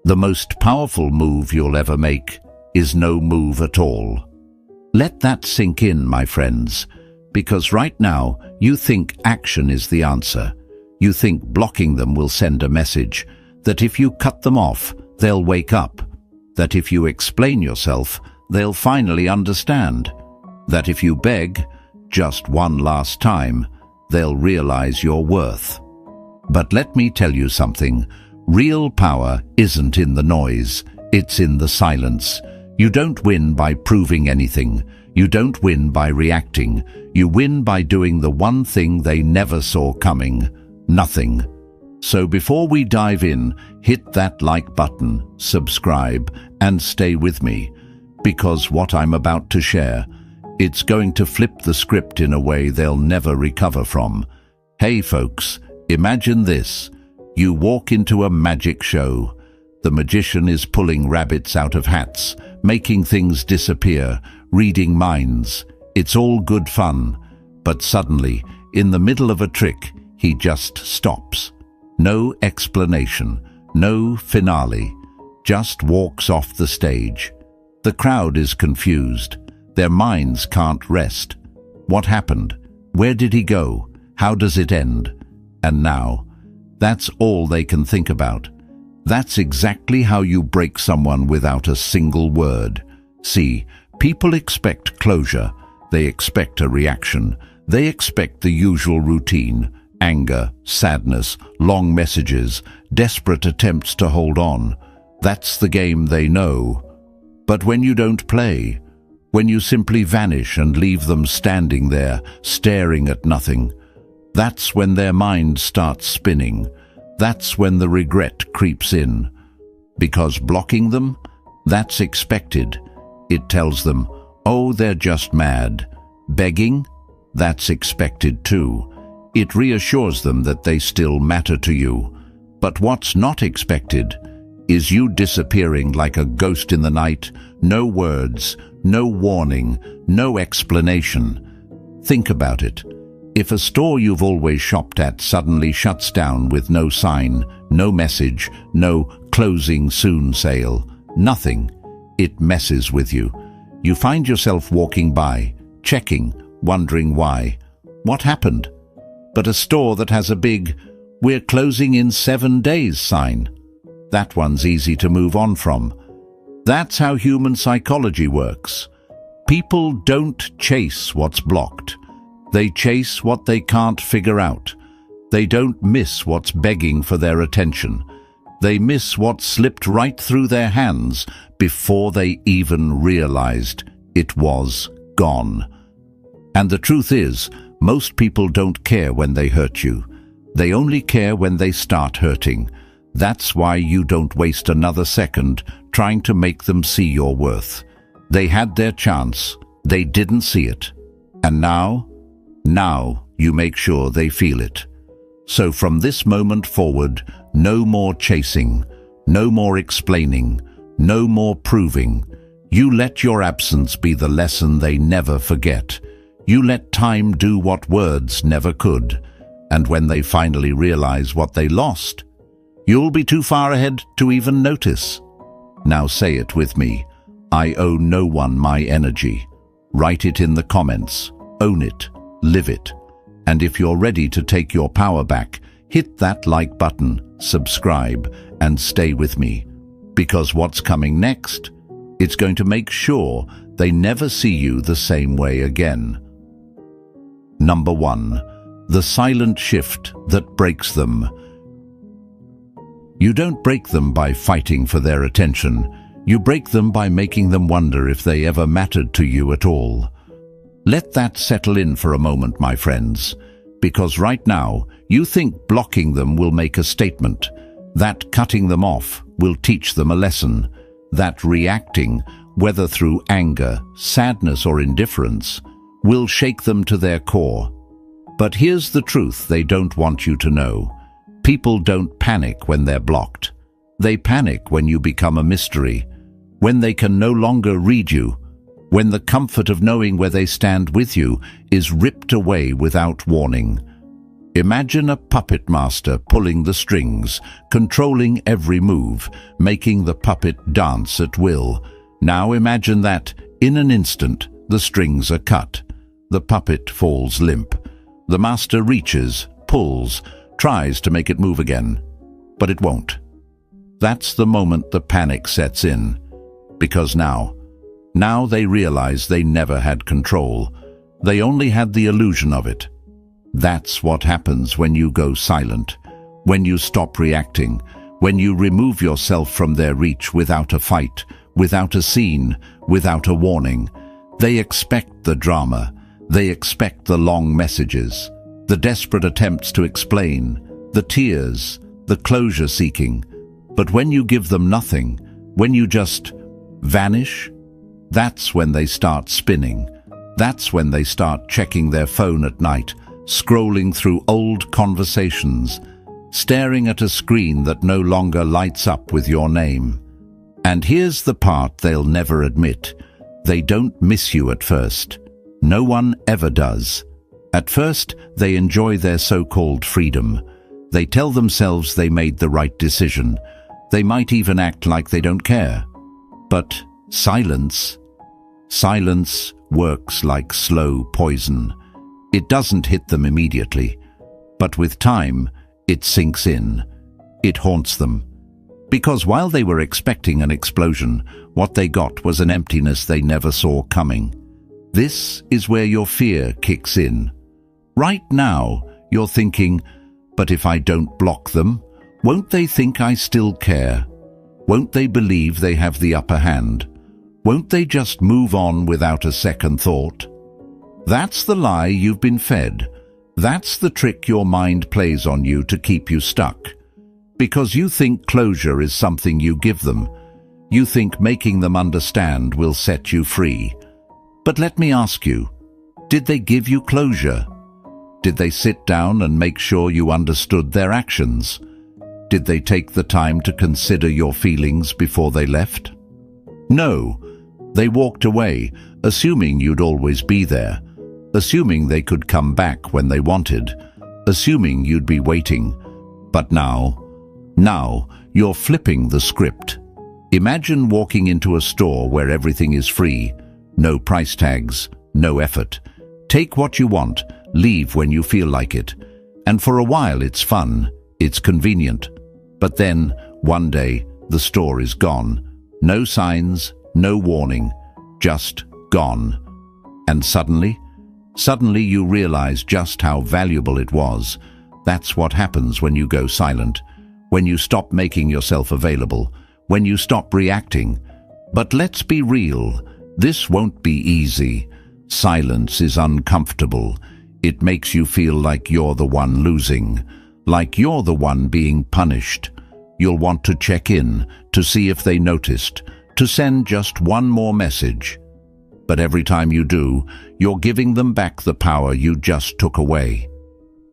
The most powerful move you'll ever make is no move at all. Let that sink in, my friends, because right now you think action is the answer. You think blocking them will send a message, that if you cut them off, they'll wake up, that if you explain yourself, they'll finally understand, that if you beg, just one last time, they'll realize your worth. But let me tell you something. Real power isn't in the noise, it's in the silence. You don't win by proving anything. You don't win by reacting. You win by doing the one thing they never saw coming. Nothing. So before we dive in, hit that like button, subscribe, and stay with me, because what I'm about to share, it's going to flip the script in a way they'll never recover from. Hey folks, imagine this. You walk into a magic show. The magician is pulling rabbits out of hats, making things disappear, reading minds. It's all good fun. But suddenly, in the middle of a trick, he just stops. No explanation, no finale, just walks off the stage. The crowd is confused. Their minds can't rest. What happened? Where did he go? How does it end? And now, that's all they can think about. That's exactly how you break someone without a single word. See, people expect closure. They expect a reaction. They expect the usual routine. Anger, sadness, long messages, desperate attempts to hold on. That's the game they know. But when you don't play, when you simply vanish and leave them standing there, staring at nothing, that's when their mind starts spinning. That's when the regret creeps in. Because blocking them, that's expected. It tells them, oh, they're just mad. Begging, that's expected too. It reassures them that they still matter to you. But what's not expected is you disappearing like a ghost in the night, no words, no warning, no explanation. Think about it. If a store you've always shopped at suddenly shuts down with no sign, no message, no closing soon sale, nothing, it messes with you. You find yourself walking by, checking, wondering why. What happened? But a store that has a big, "We're closing in 7 days" sign. That one's easy to move on from. That's how human psychology works. People don't chase what's blocked. They chase what they can't figure out. They don't miss what's begging for their attention. They miss what slipped right through their hands before they even realized it was gone. And the truth is, most people don't care when they hurt you. They only care when they start hurting. That's why you don't waste another second trying to make them see your worth. They had their chance. They didn't see it. And now you make sure they feel it. So from this moment forward, no more chasing, no more explaining, no more proving. You let your absence be the lesson they never forget. You let time do what words never could. And when they finally realize what they lost, you'll be too far ahead to even notice. Now say it with me. I owe no one my energy. Write it in the comments. Own it. Live it. And if you're ready to take your power back, hit that like button, subscribe, and stay with me. Because what's coming next? It's going to make sure they never see you the same way again. Number 1. The silent shift that breaks them. You don't break them by fighting for their attention. You break them by making them wonder if they ever mattered to you at all. Let that settle in for a moment, my friends, because right now you think blocking them will make a statement, that cutting them off will teach them a lesson, that reacting, whether through anger, sadness, or indifference, will shake them to their core. But here's the truth they don't want you to know. People don't panic when they're blocked. They panic when you become a mystery, when they can no longer read you, when the comfort of knowing where they stand with you is ripped away without warning. Imagine a puppet master pulling the strings, controlling every move, making the puppet dance at will. Now imagine that, in an instant, the strings are cut. The puppet falls limp. The master reaches, pulls, tries to make it move again, but it won't. That's the moment the panic sets in, because now they realize they never had control. They only had the illusion of it. That's what happens when you go silent, when you stop reacting, when you remove yourself from their reach without a fight, without a scene, without a warning. They expect the drama. They expect the long messages, the desperate attempts to explain, the tears, the closure seeking. But when you give them nothing, when you just vanish, that's when they start spinning. That's when they start checking their phone at night, scrolling through old conversations, staring at a screen that no longer lights up with your name. And here's the part they'll never admit. They don't miss you at first. No one ever does. At first, they enjoy their so-called freedom. They tell themselves they made the right decision. They might even act like they don't care. But silence works like slow poison. It doesn't hit them immediately, but with time, it sinks in. It haunts them. Because while they were expecting an explosion, what they got was an emptiness they never saw coming. This is where your fear kicks in. Right now, you're thinking, but if I don't block them, won't they think I still care? Won't they believe they have the upper hand? Won't they just move on without a second thought? That's the lie you've been fed. That's the trick your mind plays on you to keep you stuck. Because you think closure is something you give them. You think making them understand will set you free. But let me ask you, did they give you closure? Did they sit down and make sure you understood their actions? Did they take the time to consider your feelings before they left? No, they walked away, assuming you'd always be there, assuming they could come back when they wanted, assuming you'd be waiting. But now you're flipping the script. Imagine walking into a store where everything is free, no price tags, no effort. Take what you want, leave when you feel like it. And for a while it's fun, it's convenient. But then, one day, the store is gone. No signs, no warning, just gone. And suddenly you realize just how valuable it was. That's what happens when you go silent, when you stop making yourself available, when you stop reacting. But let's be real, this won't be easy. Silence is uncomfortable. It makes you feel like you're the one losing, like you're the one being punished. You'll want to check in, to see if they noticed, to send just one more message. But every time you do, you're giving them back the power you just took away.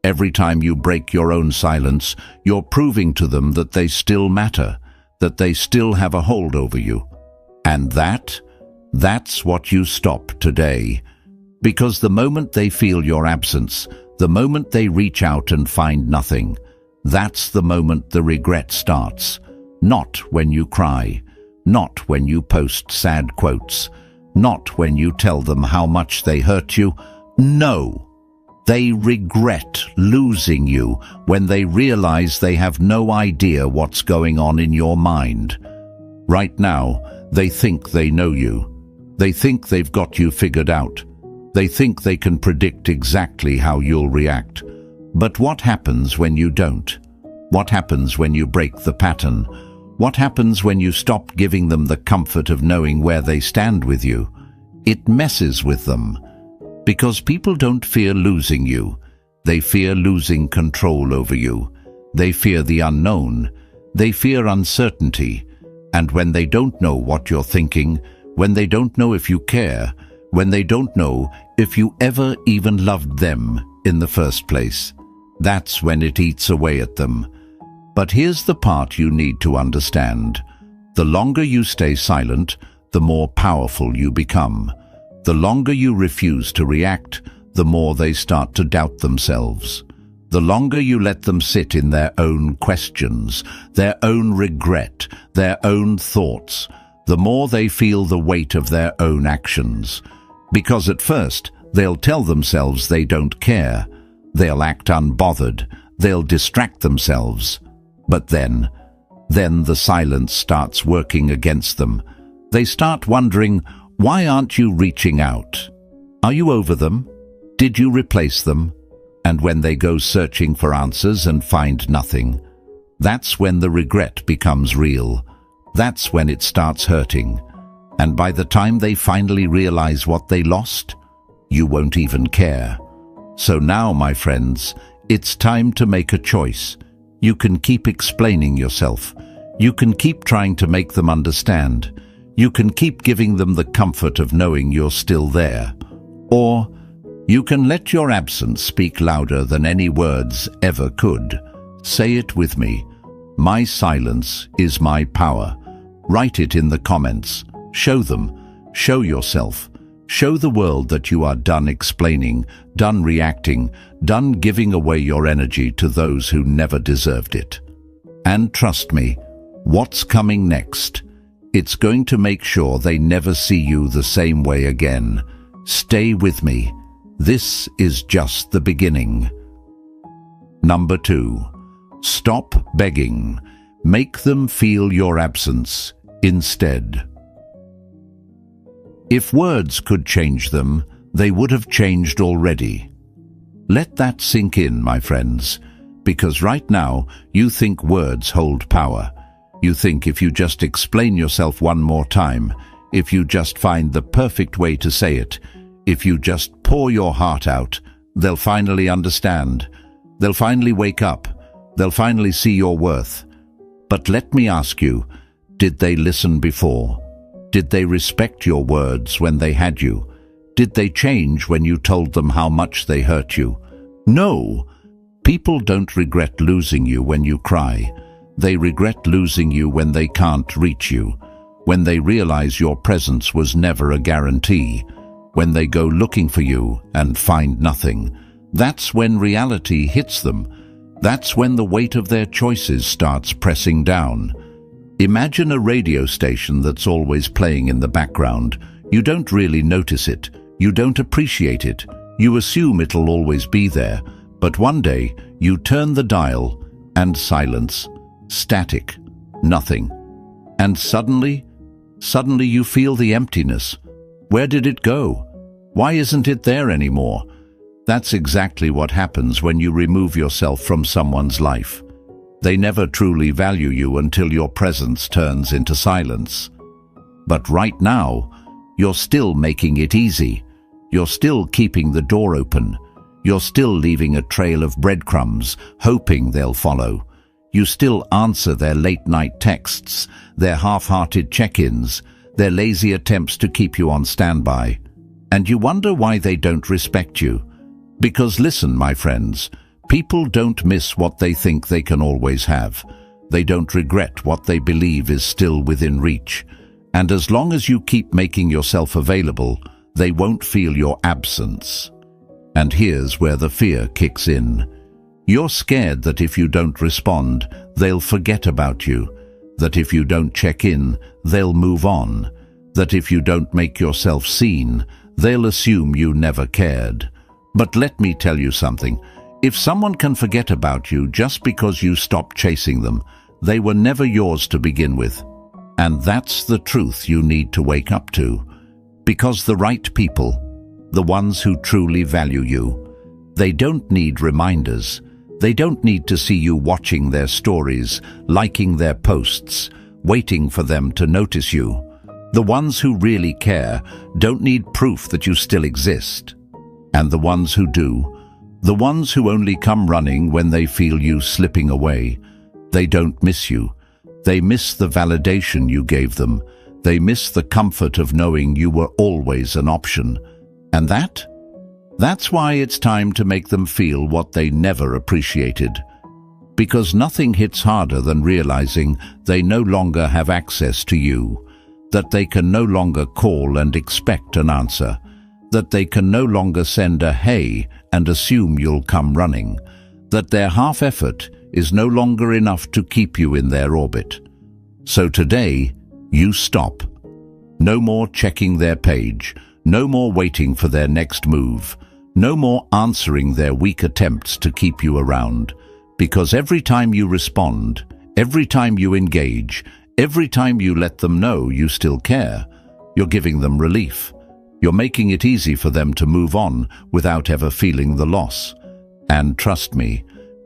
Every time you break your own silence, you're proving to them that they still matter, that they still have a hold over you. And that's what you stop today. Because the moment they feel your absence, the moment they reach out and find nothing, that's the moment the regret starts. Not when you cry, not when you post sad quotes, not when you tell them how much they hurt you. No, they regret losing you when they realize they have no idea what's going on in your mind. Right now, they think they know you. They think they've got you figured out. They think they can predict exactly how you'll react. But what happens when you don't? What happens when you break the pattern? What happens when you stop giving them the comfort of knowing where they stand with you? It messes with them. Because people don't fear losing you. They fear losing control over you. They fear the unknown. They fear uncertainty. And when they don't know what you're thinking, when they don't know if you care, when they don't know if you ever even loved them in the first place, that's when it eats away at them. But here's the part you need to understand. The longer you stay silent, the more powerful you become. The longer you refuse to react, the more they start to doubt themselves. The longer you let them sit in their own questions, their own regret, their own thoughts, the more they feel the weight of their own actions. Because at first, they'll tell themselves they don't care. They'll act unbothered. They'll distract themselves. But then the silence starts working against them. They start wondering, why aren't you reaching out? Are you over them? Did you replace them? And when they go searching for answers and find nothing, that's when the regret becomes real. That's when it starts hurting. And by the time they finally realize what they lost, you won't even care. So now, my friends, it's time to make a choice. You can keep explaining yourself. You can keep trying to make them understand. You can keep giving them the comfort of knowing you're still there. Or you can let your absence speak louder than any words ever could. Say it with me. My silence is my power. Write it in the comments. Show them. Show yourself. Show the world that you are done explaining, done reacting, done giving away your energy to those who never deserved it. And trust me, what's coming next? It's going to make sure they never see you the same way again. Stay with me. This is just the beginning. Number 2. Stop begging. Make them feel your absence instead. If words could change them, they would have changed already. Let that sink in, my friends, because right now you think words hold power. You think if you just explain yourself one more time, if you just find the perfect way to say it, if you just pour your heart out, they'll finally understand. They'll finally wake up. They'll finally see your worth. But let me ask you, did they listen before? Did they respect your words when they had you? Did they change when you told them how much they hurt you? No. People don't regret losing you when you cry. They regret losing you when they can't reach you, when they realize your presence was never a guarantee, when they go looking for you and find nothing. That's when reality hits them. That's when the weight of their choices starts pressing down. Imagine a radio station that's always playing in the background. You don't really notice it. You don't appreciate it. You assume it'll always be there. But one day, you turn the dial and silence. Static. Nothing. And suddenly you feel the emptiness. Where did it go? Why isn't it there anymore? That's exactly what happens when you remove yourself from someone's life. They never truly value you until your presence turns into silence. But right now, you're still making it easy. You're still keeping the door open. You're still leaving a trail of breadcrumbs, hoping they'll follow. You still answer their late-night texts, their half-hearted check-ins, their lazy attempts to keep you on standby. And you wonder why they don't respect you. Because listen, my friends, people don't miss what they think they can always have. They don't regret what they believe is still within reach. And as long as you keep making yourself available, they won't feel your absence. And here's where the fear kicks in. You're scared that if you don't respond, they'll forget about you. That if you don't check in, they'll move on. That if you don't make yourself seen, they'll assume you never cared. But let me tell you something. If someone can forget about you just because you stopped chasing them, they were never yours to begin with. And that's the truth you need to wake up to. Because the right people, the ones who truly value you, they don't need reminders. They don't need to see you watching their stories, liking their posts, waiting for them to notice you. The ones who really care don't need proof that you still exist. And the ones who do, the ones who only come running when they feel you slipping away, they don't miss you. They miss the validation you gave them. They miss the comfort of knowing you were always an option. And that's why it's time to make them feel what they never appreciated. Because nothing hits harder than realizing they no longer have access to you, that they can no longer call and expect an answer, that they can no longer send a hey and assume you'll come running, that their half effort is no longer enough to keep you in their orbit. So today, you stop. No more checking their page, no more waiting for their next move, no more answering their weak attempts to keep you around, because every time you respond, every time you engage, every time you let them know you still care, you're giving them relief. You're making it easy for them to move on without ever feeling the loss. And trust me,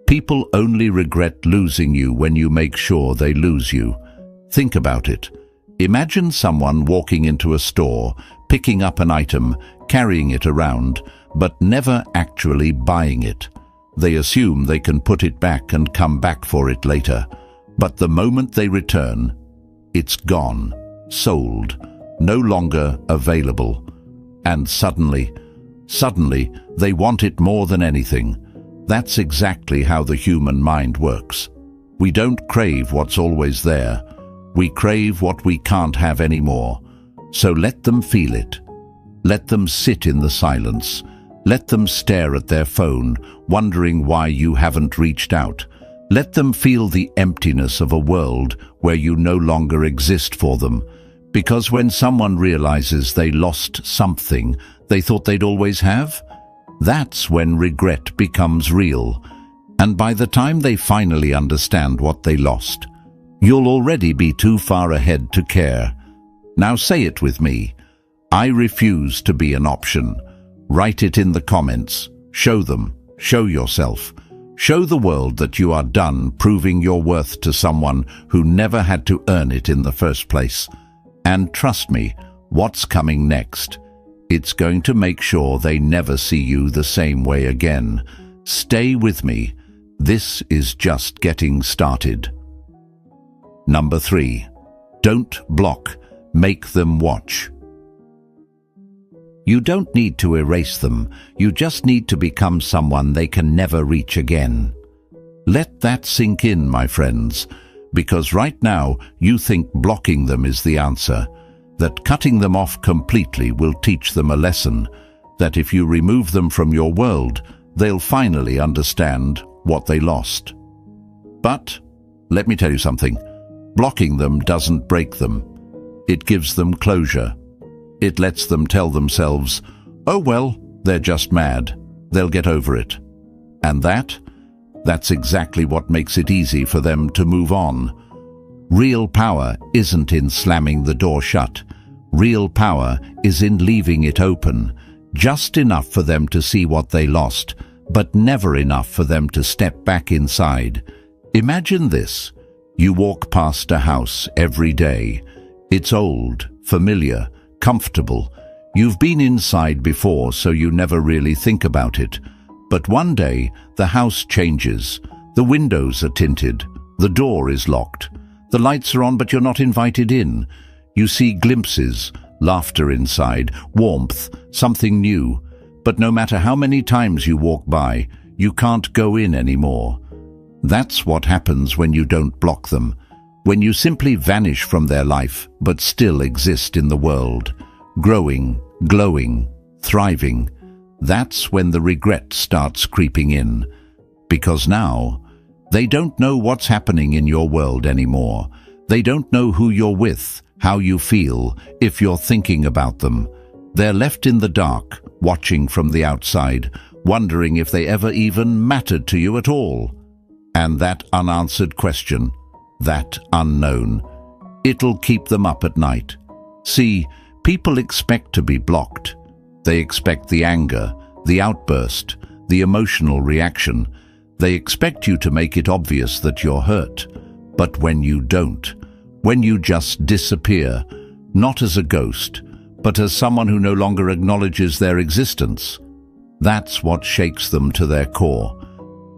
people only regret losing you when you make sure they lose you. Think about it. Imagine someone walking into a store, picking up an item, carrying it around, but never actually buying it. They assume they can put it back and come back for it later. But the moment they return, it's gone, sold, no longer available. And suddenly, they want it more than anything. That's exactly how the human mind works. We don't crave what's always there. We crave what we can't have anymore. So let them feel it. Let them sit in the silence. Let them stare at their phone, wondering why you haven't reached out. Let them feel the emptiness of a world where you no longer exist for them. Because when someone realizes they lost something they thought they'd always have, that's when regret becomes real. And by the time they finally understand what they lost, you'll already be too far ahead to care. Now say it with me. I refuse to be an option. Write it in the comments. Show them. Show yourself. Show the world that you are done proving your worth to someone who never had to earn it in the first place. And trust me, what's coming next? It's going to make sure they never see you the same way again. Stay with me. This is just getting started. Number 3. Don't block. Make them watch. You don't need to erase them. You just need to become someone they can never reach again. Let that sink in, my friends, because right now you think blocking them is the answer, that cutting them off completely will teach them a lesson, that if you remove them from your world, they'll finally understand what they lost. But let me tell you something. Blocking them doesn't break them. It gives them closure. It lets them tell themselves, oh well, they're just mad. They'll get over it. And that's exactly what makes it easy for them to move on. Real power isn't in slamming the door shut. Real power is in leaving it open, just enough for them to see what they lost, but never enough for them to step back inside. Imagine this. You walk past a house every day. It's old, familiar, comfortable. You've been inside before, so you never really think about it. But one day, the house changes. The windows are tinted. The door is locked. The lights are on, but you're not invited in. You see glimpses, laughter inside, warmth, something new. But no matter how many times you walk by, you can't go in anymore. That's what happens when you don't block them. When you simply vanish from their life, but still exist in the world, growing, glowing, thriving, that's when the regret starts creeping in. Because now, they don't know what's happening in your world anymore. They don't know who you're with, how you feel, if you're thinking about them. They're left in the dark, watching from the outside, wondering if they ever even mattered to you at all. And that unanswered question, that unknown, it'll keep them up at night. See, people expect to be blocked. They expect the anger, the outburst, the emotional reaction. They expect you to make it obvious that you're hurt. But when you don't, when you just disappear, not as a ghost, but as someone who no longer acknowledges their existence, that's what shakes them to their core.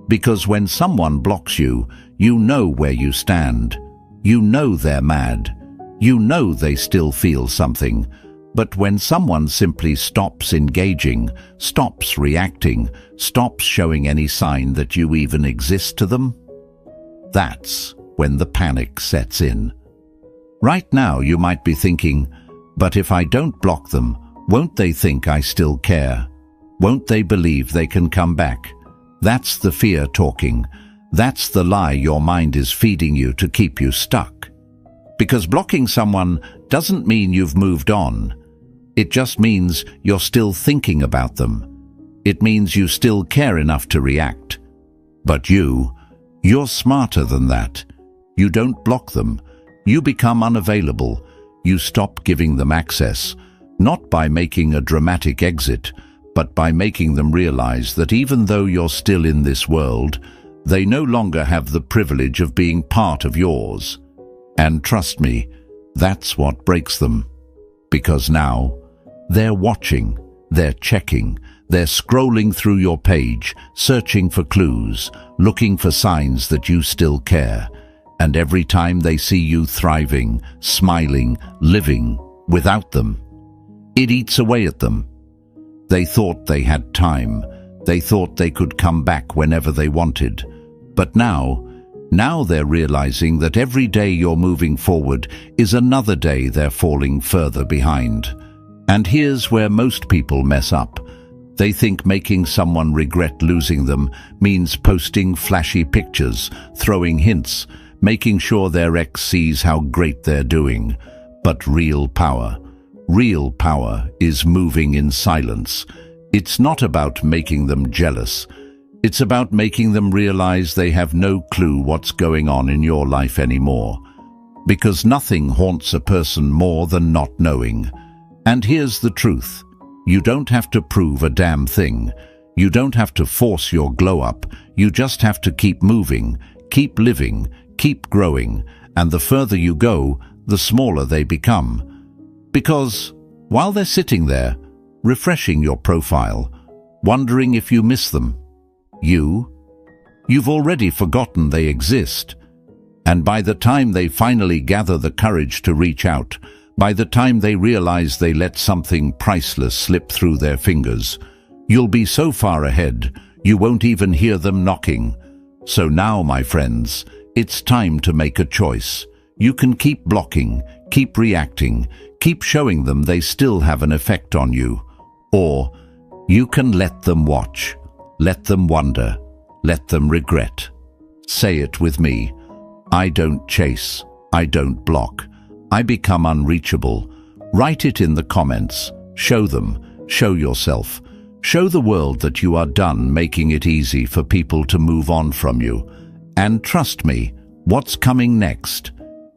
Because when someone blocks you, you know where you stand. You know they're mad. You know they still feel something. But when someone simply stops engaging, stops reacting, stops showing any sign that you even exist to them, that's when the panic sets in. Right now you might be thinking, but if I don't block them, won't they think I still care? Won't they believe they can come back? That's the fear talking. That's the lie your mind is feeding you to keep you stuck. Because blocking someone doesn't mean you've moved on. It just means you're still thinking about them. It means you still care enough to react. But you're smarter than that. You don't block them. You become unavailable. You stop giving them access, not by making a dramatic exit, but by making them realize that even though you're still in this world, they no longer have the privilege of being part of yours. And trust me, that's what breaks them. Because now, they're watching, they're checking, they're scrolling through your page, searching for clues, looking for signs that you still care. And every time they see you thriving, smiling, living without them, it eats away at them. They thought they had time. They thought they could come back whenever they wanted. But now they're realizing that every day you're moving forward is another day they're falling further behind. And here's where most people mess up. They think making someone regret losing them means posting flashy pictures, throwing hints, making sure their ex sees how great they're doing. But real power is moving in silence. It's not about making them jealous. It's about making them realize they have no clue what's going on in your life anymore. Because nothing haunts a person more than not knowing. And here's the truth. You don't have to prove a damn thing. You don't have to force your glow up. You just have to keep moving, keep living, keep growing. And the further you go, the smaller they become. Because while they're sitting there, refreshing your profile, wondering if you miss them, you've already forgotten they exist. And by the time they finally gather the courage to reach out, by the time they realize they let something priceless slip through their fingers, you'll be so far ahead, you won't even hear them knocking. So now, my friends, it's time to make a choice. You can keep blocking, keep reacting, keep showing them they still have an effect on you. Or you can let them watch. Let them wonder. Let them regret. Say it with me. I don't chase. I don't block. I become unreachable. Write it in the comments. Show them. Show yourself. Show the world that you are done making it easy for people to move on from you. And trust me, what's coming next?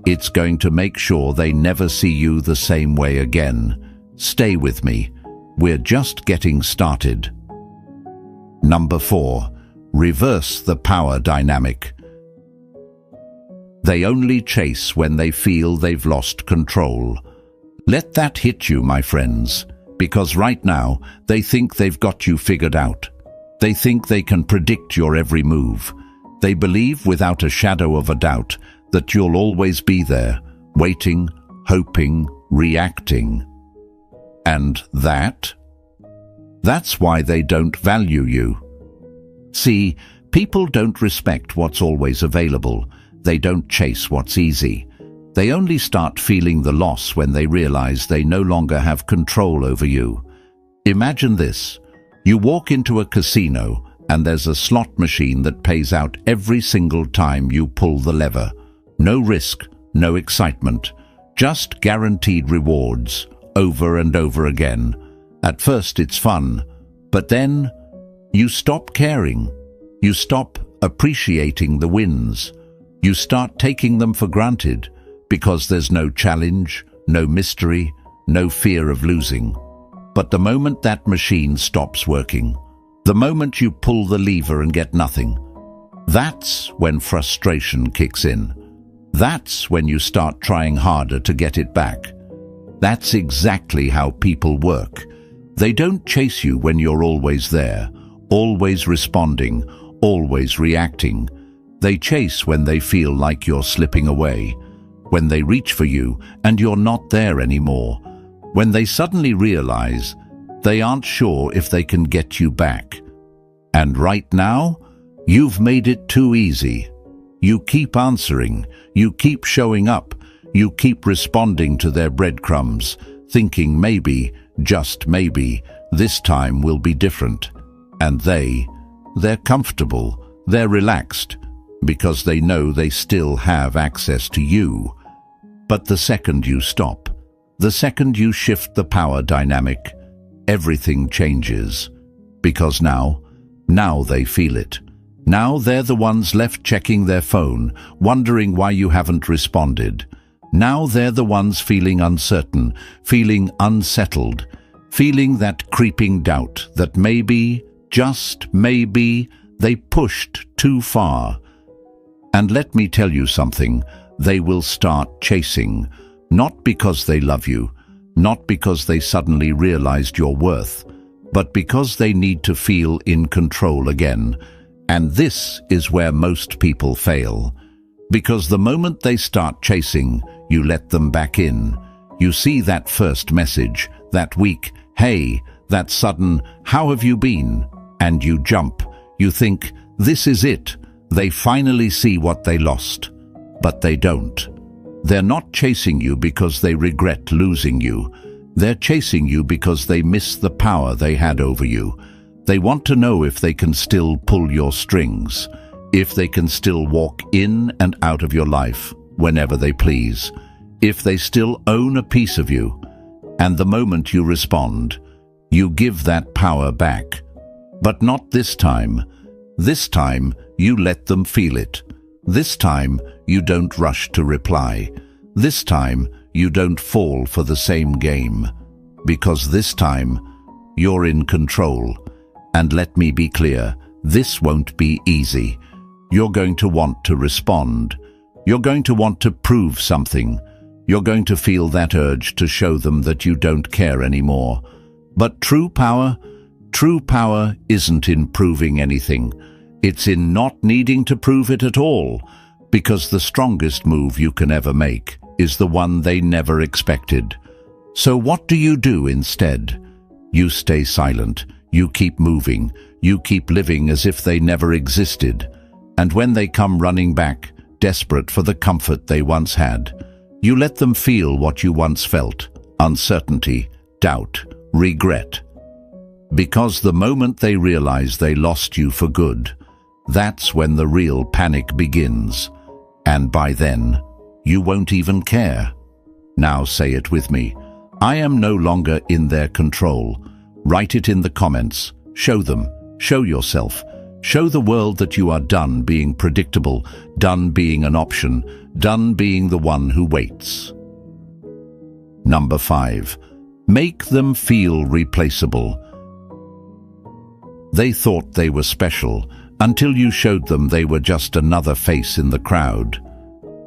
It's going to make sure they never see you the same way again. Stay with me. We're just getting started. Number 4. Reverse the power dynamic. They only chase when they feel they've lost control. Let that hit you, my friends, because right now they think they've got you figured out. They think they can predict your every move. They believe without a shadow of a doubt that you'll always be there, waiting, hoping, reacting. And that's why they don't value you. See, people don't respect what's always available. They don't chase what's easy. They only start feeling the loss when they realize they no longer have control over you. Imagine this. You walk into a casino and there's a slot machine that pays out every single time you pull the lever. No risk, no excitement, just guaranteed rewards over and over again. At first it's fun, but then you stop caring. You stop appreciating the wins. You start taking them for granted because there's no challenge, no mystery, no fear of losing. But the moment that machine stops working, the moment you pull the lever and get nothing, that's when frustration kicks in. That's when you start trying harder to get it back. That's exactly how people work. They don't chase you when you're always there, always responding, always reacting. They chase when they feel like you're slipping away, when they reach for you and you're not there anymore, when they suddenly realize they aren't sure if they can get you back. And right now, you've made it too easy. You keep answering, you keep showing up, you keep responding to their breadcrumbs, thinking maybe, just maybe, this time will be different. And they they're comfortable, they're relaxed, because they know they still have access to you. But the second you stop, the second you shift the power dynamic, everything changes. Because now they feel it. Now they're the ones left checking their phone, wondering why you haven't responded. Now they're the ones feeling uncertain, feeling unsettled, feeling that creeping doubt that maybe, just maybe, they pushed too far. And let me tell you something, they will start chasing, not because they love you, not because they suddenly realized your worth, but because they need to feel in control again. And this is where most people fail. Because the moment they start chasing, you let them back in. You see that first message, that weak, hey, that sudden, how have you been? And you jump. You think, this is it. They finally see what they lost. But they don't. They're not chasing you because they regret losing you. They're chasing you because they miss the power they had over you. They want to know if they can still pull your strings, if they can still walk in and out of your life whenever they please, if they still own a piece of you. And the moment you respond, you give that power back. But not this time. This time, you let them feel it. This time, you don't rush to reply. This time, you don't fall for the same game. Because this time, you're in control. And let me be clear, this won't be easy. You're going to want to respond. You're going to want to prove something. You're going to feel that urge to show them that you don't care anymore. But true power isn't in proving anything. It's in not needing to prove it at all. Because the strongest move you can ever make is the one they never expected. So what do you do instead? You stay silent. You keep moving. You keep living as if they never existed. And when they come running back, desperate for the comfort they once had, you let them feel what you once felt: uncertainty, doubt, regret. Because the moment they realize they lost you for good, that's when the real panic begins. And by then, you won't even care. Now say it with me. I am no longer in their control. Write it in the comments. Show them. Show yourself. Show the world that you are done being predictable, done being an option, done being the one who waits. Number 5. Make them feel replaceable. They thought they were special until you showed them they were just another face in the crowd.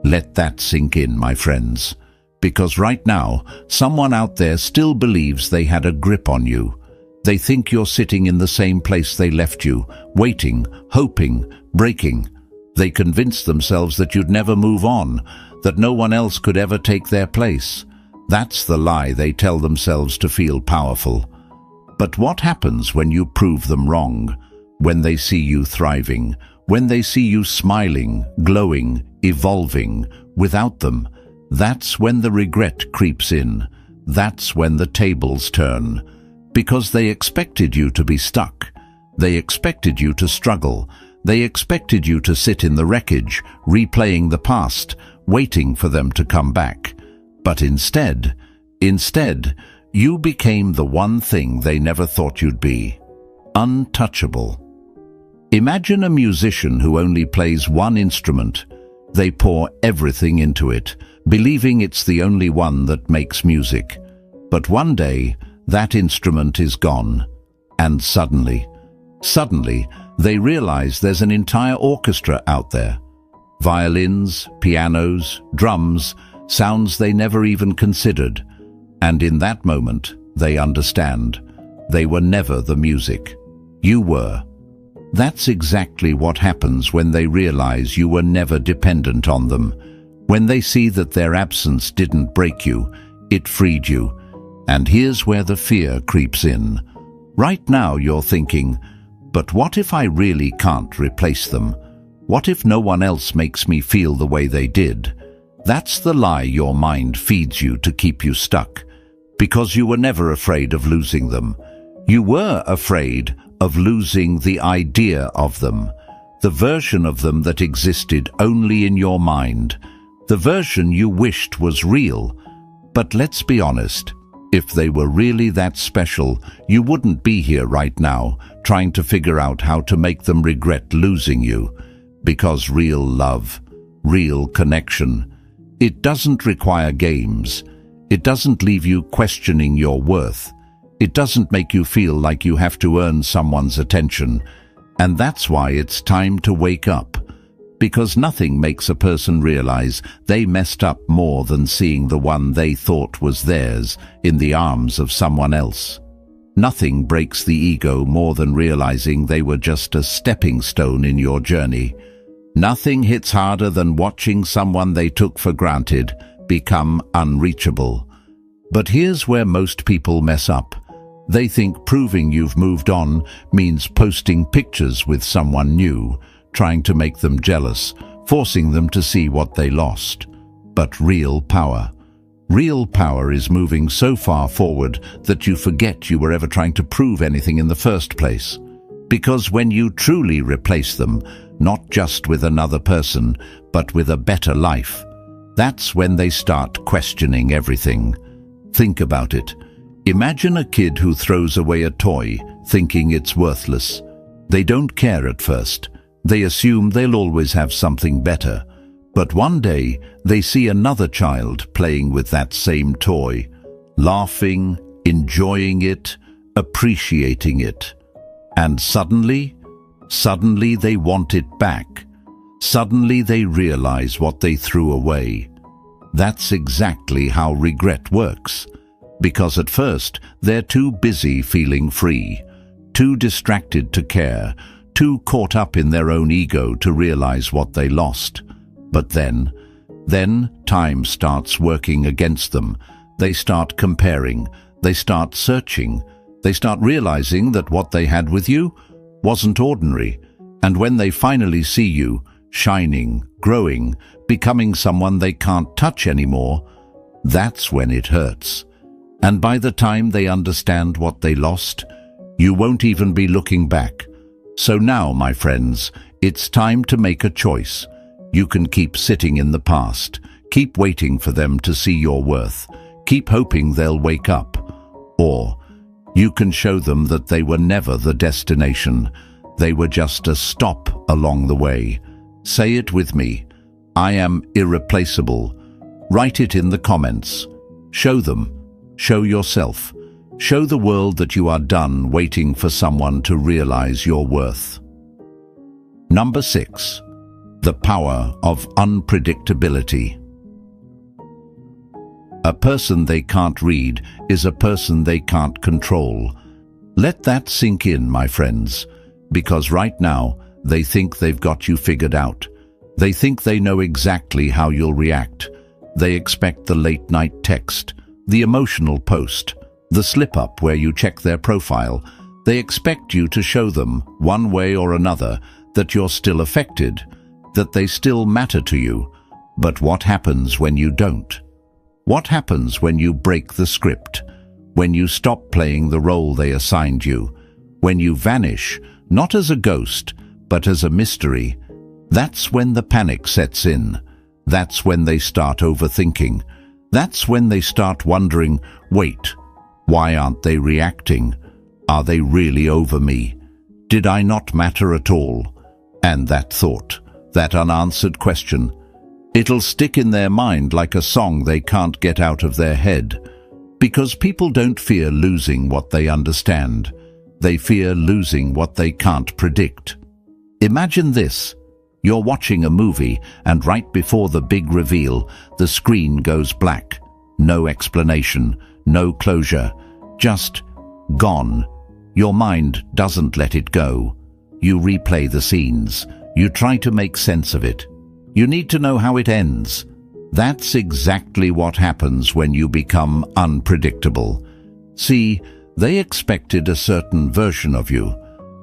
Let that sink in, my friends. Because right now, someone out there still believes they had a grip on you. They think you're sitting in the same place they left you, waiting, hoping, breaking. They convince themselves that you'd never move on, that no one else could ever take their place. That's the lie they tell themselves to feel powerful. But what happens when you prove them wrong? When they see you thriving, when they see you smiling, glowing, evolving, without them, that's when the regret creeps in. That's when the tables turn. Because they expected you to be stuck. They expected you to struggle. They expected you to sit in the wreckage, replaying the past, waiting for them to come back. But instead, you became the one thing they never thought you'd be: untouchable. Imagine a musician who only plays one instrument. They pour everything into it, believing it's the only one that makes music. But one day, that instrument is gone. And suddenly, they realize there's an entire orchestra out there. Violins, pianos, drums, sounds they never even considered. And in that moment, they understand. They were never the music. You were. That's exactly what happens when they realize you were never dependent on them. When they see that their absence didn't break you, it freed you. And here's where the fear creeps in. Right now you're thinking, but what if I really can't replace them? What if no one else makes me feel the way they did? That's the lie your mind feeds you to keep you stuck. Because you were never afraid of losing them. You were afraid of losing the idea of them, the version of them that existed only in your mind, the version you wished was real. But let's be honest, if they were really that special, you wouldn't be here right now trying to figure out how to make them regret losing you. Because real love, real connection, it doesn't require games. It doesn't leave you questioning your worth. It doesn't make you feel like you have to earn someone's attention. And that's why it's time to wake up. Because nothing makes a person realize they messed up more than seeing the one they thought was theirs in the arms of someone else. Nothing breaks the ego more than realizing they were just a stepping stone in your journey. Nothing hits harder than watching someone they took for granted become unreachable. But here's where most people mess up. They think proving you've moved on means posting pictures with someone new, trying to make them jealous, forcing them to see what they lost. But real power is moving so far forward that you forget you were ever trying to prove anything in the first place. Because when you truly replace them, not just with another person, but with a better life, that's when they start questioning everything. Think about it. Imagine a kid who throws away a toy, thinking it's worthless. They don't care at first. They assume they'll always have something better. But one day, they see another child playing with that same toy, laughing, enjoying it, appreciating it. And suddenly they want it back. Suddenly they realize what they threw away. That's exactly how regret works. Because at first, they're too busy feeling free, too distracted to care, too caught up in their own ego to realize what they lost. But then time starts working against them. They start comparing, they start searching, they start realizing that what they had with you wasn't ordinary. And when they finally see you, shining, growing, becoming someone they can't touch anymore, that's when it hurts. And by the time they understand what they lost, you won't even be looking back. So now, my friends, it's time to make a choice. You can keep sitting in the past, keep waiting for them to see your worth, keep hoping they'll wake up. Or you can show them that they were never the destination. They were just a stop along the way. Say it with me. I am irreplaceable. Write it in the comments. Show them. Show yourself. Show the world that you are done waiting for someone to realize your worth. Number 6. The power of unpredictability. A person they can't read is a person they can't control. Let that sink in, my friends, because right now they think they've got you figured out. They think they know exactly how you'll react. They expect the late-night text, the emotional post, the slip-up where you check their profile. They expect you to show them, one way or another, that you're still affected, that they still matter to you. But what happens when you don't? What happens when you break the script? When you stop playing the role they assigned you? When you vanish, not as a ghost, but as a mystery? That's when the panic sets in. That's when they start overthinking. That's when they start wondering, wait, why aren't they reacting? Are they really over me? Did I not matter at all? And that thought, that unanswered question, it'll stick in their mind like a song they can't get out of their head. Because people don't fear losing what they understand. They fear losing what they can't predict. Imagine this. You're watching a movie, and right before the big reveal, the screen goes black. No explanation, no closure, just gone. Your mind doesn't let it go. You replay the scenes. You try to make sense of it. You need to know how it ends. That's exactly what happens when you become unpredictable. See, they expected a certain version of you,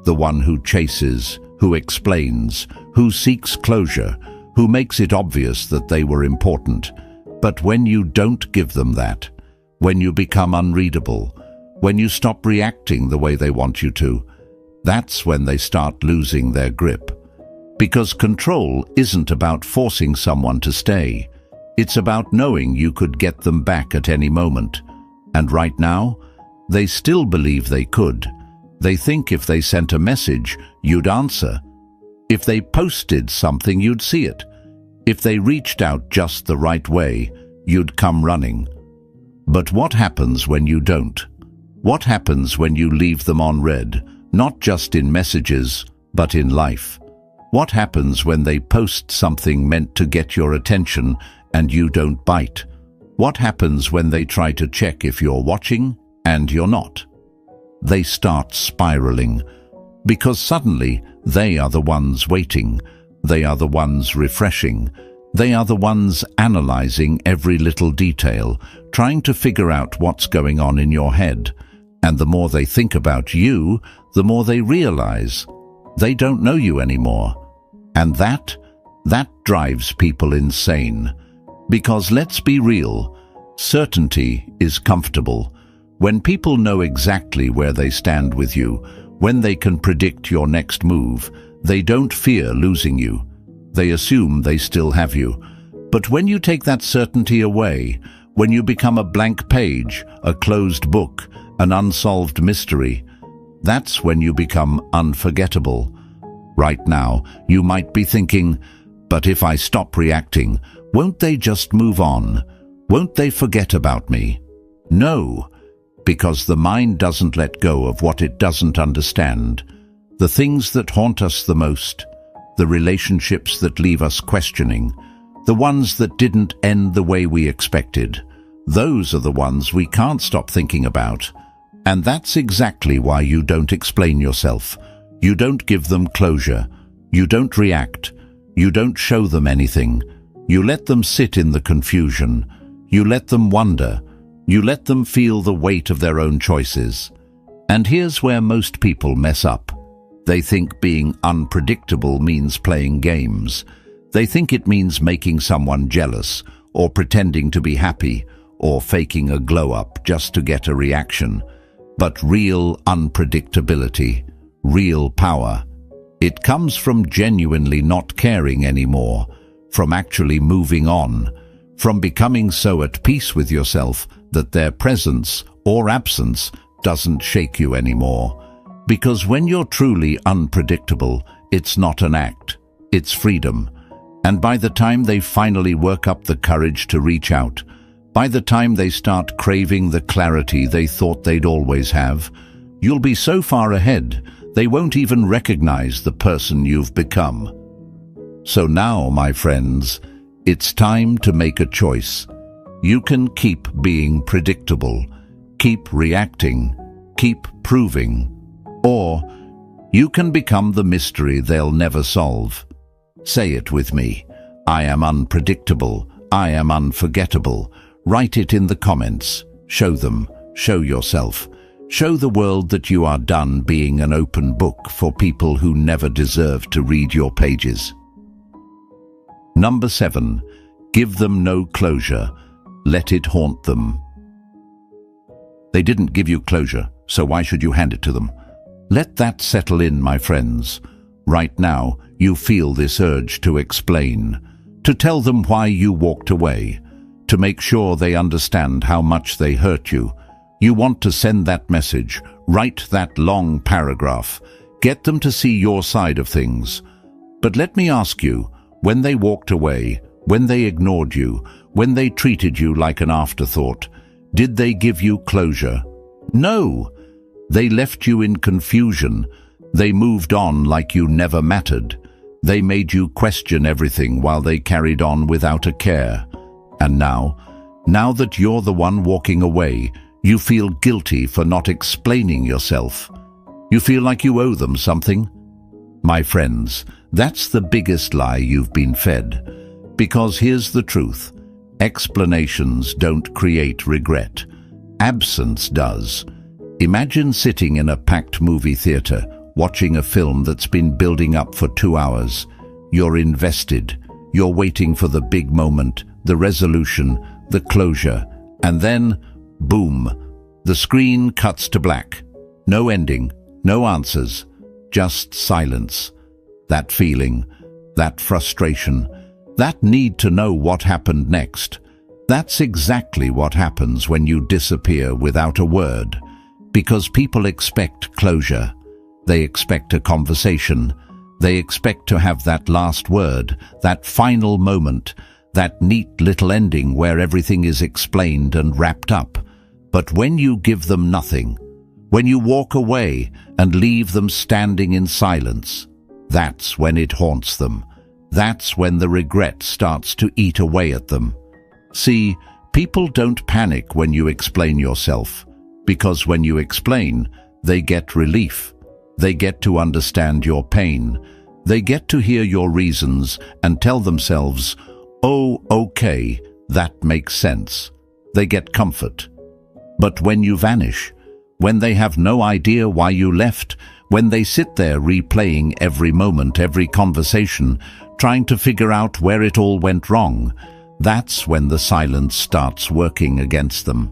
the one who chases, who explains, who seeks closure, who makes it obvious that they were important. But when you don't give them that, when you become unreadable, when you stop reacting the way they want you to, That's when they start losing their grip. Because control isn't about forcing someone to stay. It's about knowing you could get them back at any moment. And right now, they still believe they could. They think if they sent a message, you'd answer. If they posted something, you'd see it. If they reached out just the right way, you'd come running. But what happens when you don't? What happens when you leave them on read, not just in messages, but in life? What happens when they post something meant to get your attention and you don't bite? What happens when they try to check if you're watching and you're not? They start spiraling, because suddenly they are the ones waiting, they are the ones refreshing, they are the ones analyzing every little detail, trying to figure out what's going on in your head. And the more they think about you, the more they realize they don't know you anymore. And that drives people insane. Because let's be real, certainty is comfortable. When people know exactly where they stand with you, when they can predict your next move, they don't fear losing you. They assume they still have you. But when you take that certainty away, when you become a blank page, a closed book, an unsolved mystery, that's when you become unforgettable. Right now, you might be thinking, but if I stop reacting, won't they just move on? Won't they forget about me? No, because the mind doesn't let go of what it doesn't understand. The things that haunt us the most, the relationships that leave us questioning, the ones that didn't end the way we expected, those are the ones we can't stop thinking about. And that's exactly why you don't explain yourself. You don't give them closure. You don't react. You don't show them anything. You let them sit in the confusion. You let them wonder. You let them feel the weight of their own choices. And here's where most people mess up. They think being unpredictable means playing games. They think it means making someone jealous, or pretending to be happy, or faking a glow-up just to get a reaction. But real unpredictability, real power, it comes from genuinely not caring anymore, from actually moving on, from becoming so at peace with yourself that their presence or absence doesn't shake you anymore. Because when you're truly unpredictable, it's not an act, it's freedom. And by the time they finally work up the courage to reach out, by the time they start craving the clarity they thought they'd always have, you'll be so far ahead, they won't even recognize the person you've become. So now, my friends, it's time to make a choice. You can keep being predictable, keep reacting, keep proving, or you can become the mystery they'll never solve. Say it with me. I am unpredictable. I am unforgettable. Write it in the comments. Show them. Show yourself. Show the world that you are done being an open book for people who never deserve to read your pages. Number 7. Give them no closure. Let it haunt them. They didn't give you closure, so why should you hand it to them? Let that settle in, my friends. Right now, you feel this urge to explain, to tell them why you walked away, to make sure they understand how much they hurt you. You want to send that message, write that long paragraph, get them to see your side of things. But let me ask you, when they walked away, when they ignored you, when they treated you like an afterthought, did they give you closure? No. They left you in confusion. They moved on like you never mattered. They made you question everything while they carried on without a care. And now that you're the one walking away, you feel guilty for not explaining yourself. You feel like you owe them something. My friends, that's the biggest lie you've been fed. Because here's the truth. Explanations don't create regret. Absence does. Imagine sitting in a packed movie theater, watching a film that's been building up for 2 hours. You're invested. You're waiting for the big moment, the resolution, the closure. And then, boom, the screen cuts to black. No ending, no answers. just silence. That feeling, that frustration, that need to know what happened next. That's exactly what happens when you disappear without a word. Because people expect closure. They expect a conversation. They expect to have that last word, that final moment, that neat little ending where everything is explained and wrapped up. But when you give them nothing, when you walk away and leave them standing in silence, that's when it haunts them. That's when the regret starts to eat away at them. See, people don't panic when you explain yourself, because when you explain, they get relief. They get to understand your pain. They get to hear your reasons and tell themselves, "Oh, okay, that makes sense." They get comfort. But when you vanish, when they have no idea why you left, when they sit there replaying every moment, every conversation, trying to figure out where it all went wrong, that's when the silence starts working against them.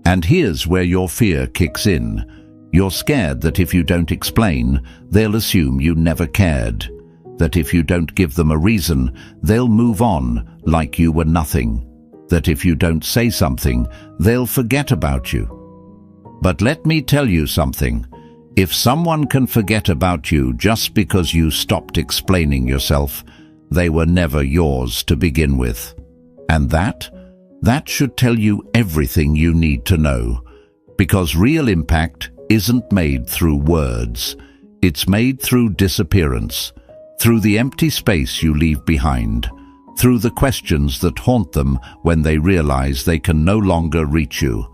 And here's where your fear kicks in. You're scared that if you don't explain, they'll assume you never cared. That if you don't give them a reason, they'll move on like you were nothing. That if you don't say something, they'll forget about you. But let me tell you something. If someone can forget about you just because you stopped explaining yourself, they were never yours to begin with. And that should tell you everything you need to know. Because real impact isn't made through words. It's made through disappearance, through the empty space you leave behind, through the questions that haunt them when they realize they can no longer reach you.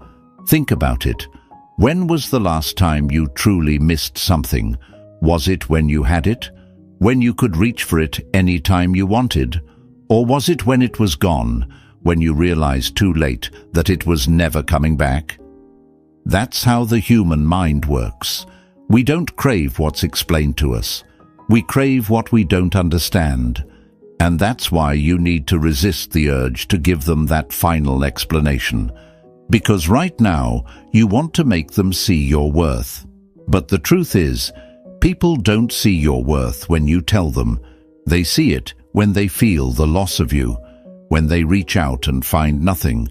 Think about it. When was the last time you truly missed something? Was it when you had it? When you could reach for it any time you wanted? Or was it when it was gone, when you realized too late that it was never coming back? That's how the human mind works. We don't crave what's explained to us. We crave what we don't understand. And that's why you need to resist the urge to give them that final explanation. Because right now, you want to make them see your worth. But the truth is, people don't see your worth when you tell them. They see it when they feel the loss of you, when they reach out and find nothing,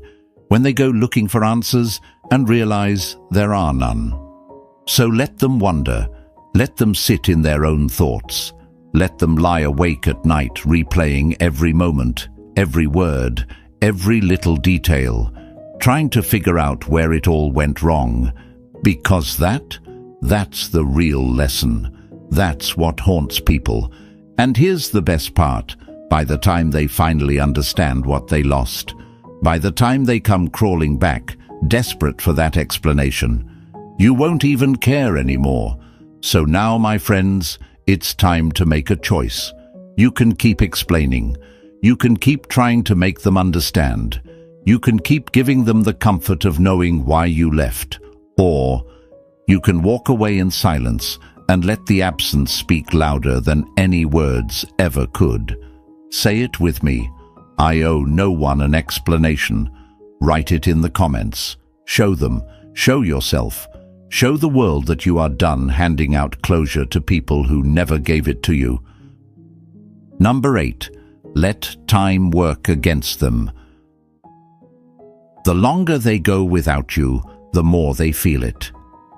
when they go looking for answers and realize there are none. So let them wonder, let them sit in their own thoughts, let them lie awake at night replaying every moment, every word, every little detail, trying to figure out where it all went wrong, because that's the real lesson. That's what haunts people. And here's the best part. By the time they finally understand what they lost, by the time they come crawling back, desperate for that explanation, you won't even care anymore. So now, my friends, it's time to make a choice. You can keep explaining. You can keep trying to make them understand. You can keep giving them the comfort of knowing why you left. Or you can walk away in silence and let the absence speak louder than any words ever could. Say it with me. I owe no one an explanation. Write it in the comments. Show them. Show yourself. Show the world that you are done handing out closure to people who never gave it to you. Number 8. Let time work against them. The longer they go without you, the more they feel it.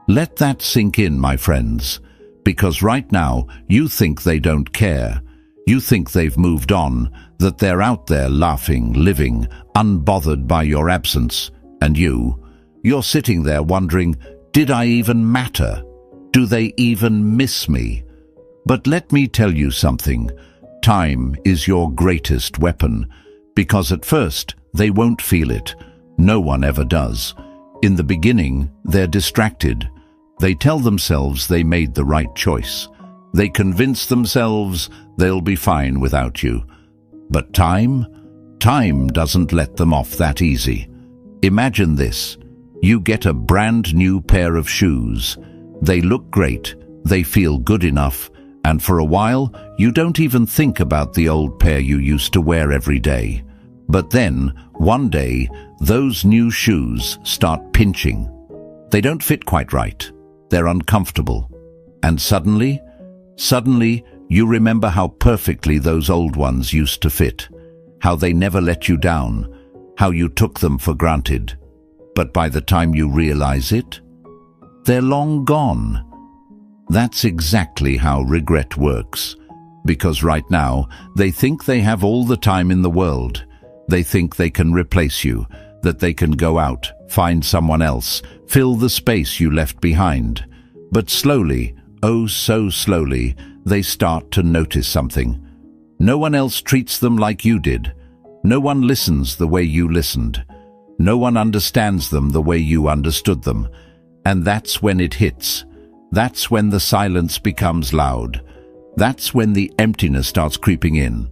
Let that sink in, my friends, because right now you think they don't care. You think they've moved on, that they're out there laughing, living, unbothered by your absence. And you're sitting there wondering, did I even matter? Do they even miss me? But let me tell you something. Time is your greatest weapon, because at first they won't feel it. No one ever does. In the beginning, they're distracted. They tell themselves they made the right choice. They convince themselves they'll be fine without you. But time doesn't let them off that easy. Imagine this. You get a brand new pair of shoes. They look great, they feel good enough, and for a while, you don't even think about the old pair you used to wear every day. But then, one day, those new shoes start pinching. They don't fit quite right. They're uncomfortable. And suddenly, you remember how perfectly those old ones used to fit, how they never let you down, how you took them for granted. But by the time you realize it, they're long gone. That's exactly how regret works. Because right now, they think they have all the time in the world. They think they can replace you, that they can go out, find someone else, fill the space you left behind. But slowly, oh so slowly, they start to notice something. No one else treats them like you did. No one listens the way you listened. No one understands them the way you understood them. And that's when it hits. That's when the silence becomes loud. That's when the emptiness starts creeping in.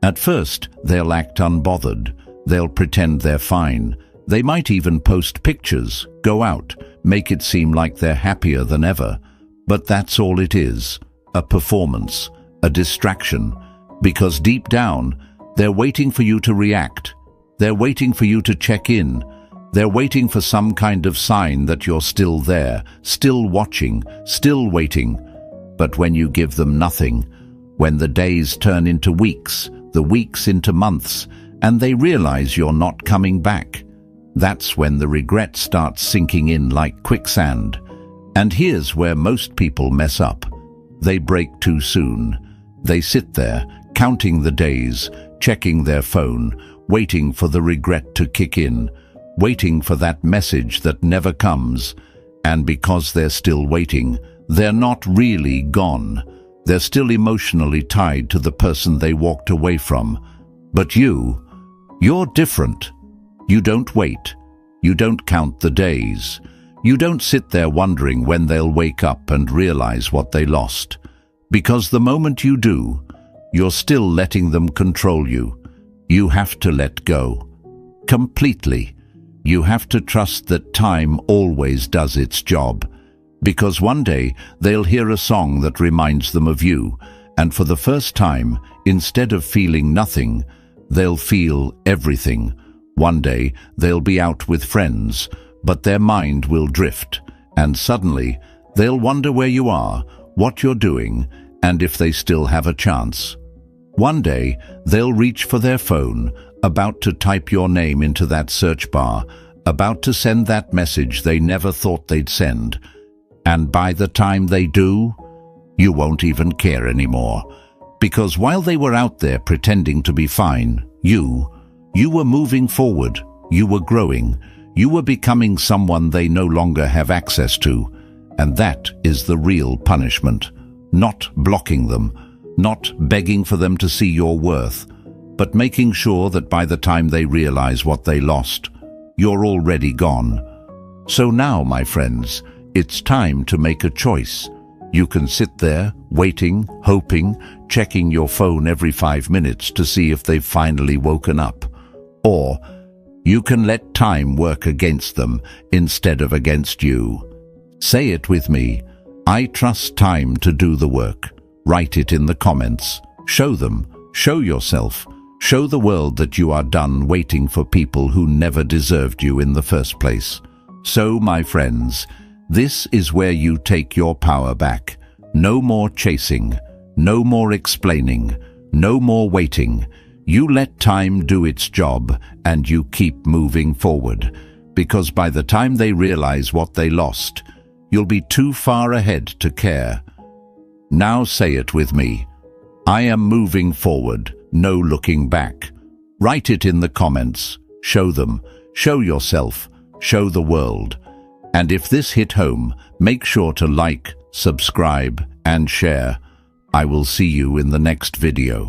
At first, they'll act unbothered. They'll pretend they're fine. They might even post pictures, go out, make it seem like they're happier than ever. But that's all it is, a performance, a distraction. Because deep down, they're waiting for you to react. They're waiting for you to check in. They're waiting for some kind of sign that you're still there, still watching, still waiting. But when you give them nothing, when the days turn into weeks, the weeks into months, and they realize you're not coming back, that's when the regret starts sinking in like quicksand. And here's where most people mess up. They break too soon. They sit there, counting the days, checking their phone, waiting for the regret to kick in, waiting for that message that never comes. And because they're still waiting, they're not really gone. They're still emotionally tied to the person they walked away from. But you're different. You don't wait. You don't count the days. You don't sit there wondering when they'll wake up and realize what they lost. Because the moment you do, you're still letting them control you. You have to let go. Completely. You have to trust that time always does its job. Because one day they'll hear a song that reminds them of you, and for the first time, instead of feeling nothing, they'll feel everything. One day they'll be out with friends, but their mind will drift, and suddenly they'll wonder where you are, what you're doing, and if they still have a chance. One day they'll reach for their phone, about to type your name into that search bar, about to send that message they never thought they'd send. And by the time they do, you won't even care anymore. Because while they were out there pretending to be fine, you were moving forward, you were growing, you were becoming someone they no longer have access to. And that is the real punishment. Not blocking them, not begging for them to see your worth, but making sure that by the time they realize what they lost, you're already gone. So now, my friends, it's time to make a choice. You can sit there, waiting, hoping, checking your phone every 5 minutes to see if they've finally woken up. Or you can let time work against them instead of against you. Say it with me. I trust time to do the work. Write it in the comments. Show them. Show yourself. Show the world that you are done waiting for people who never deserved you in the first place. So, my friends, this is where you take your power back. No more chasing. No more explaining. No more waiting. You let time do its job and you keep moving forward. Because by the time they realize what they lost, you'll be too far ahead to care. Now say it with me. I am moving forward, no looking back. Write it in the comments. Show them. Show yourself. Show the world. And if this hit home, make sure to like, subscribe, and share. I will see you in the next video.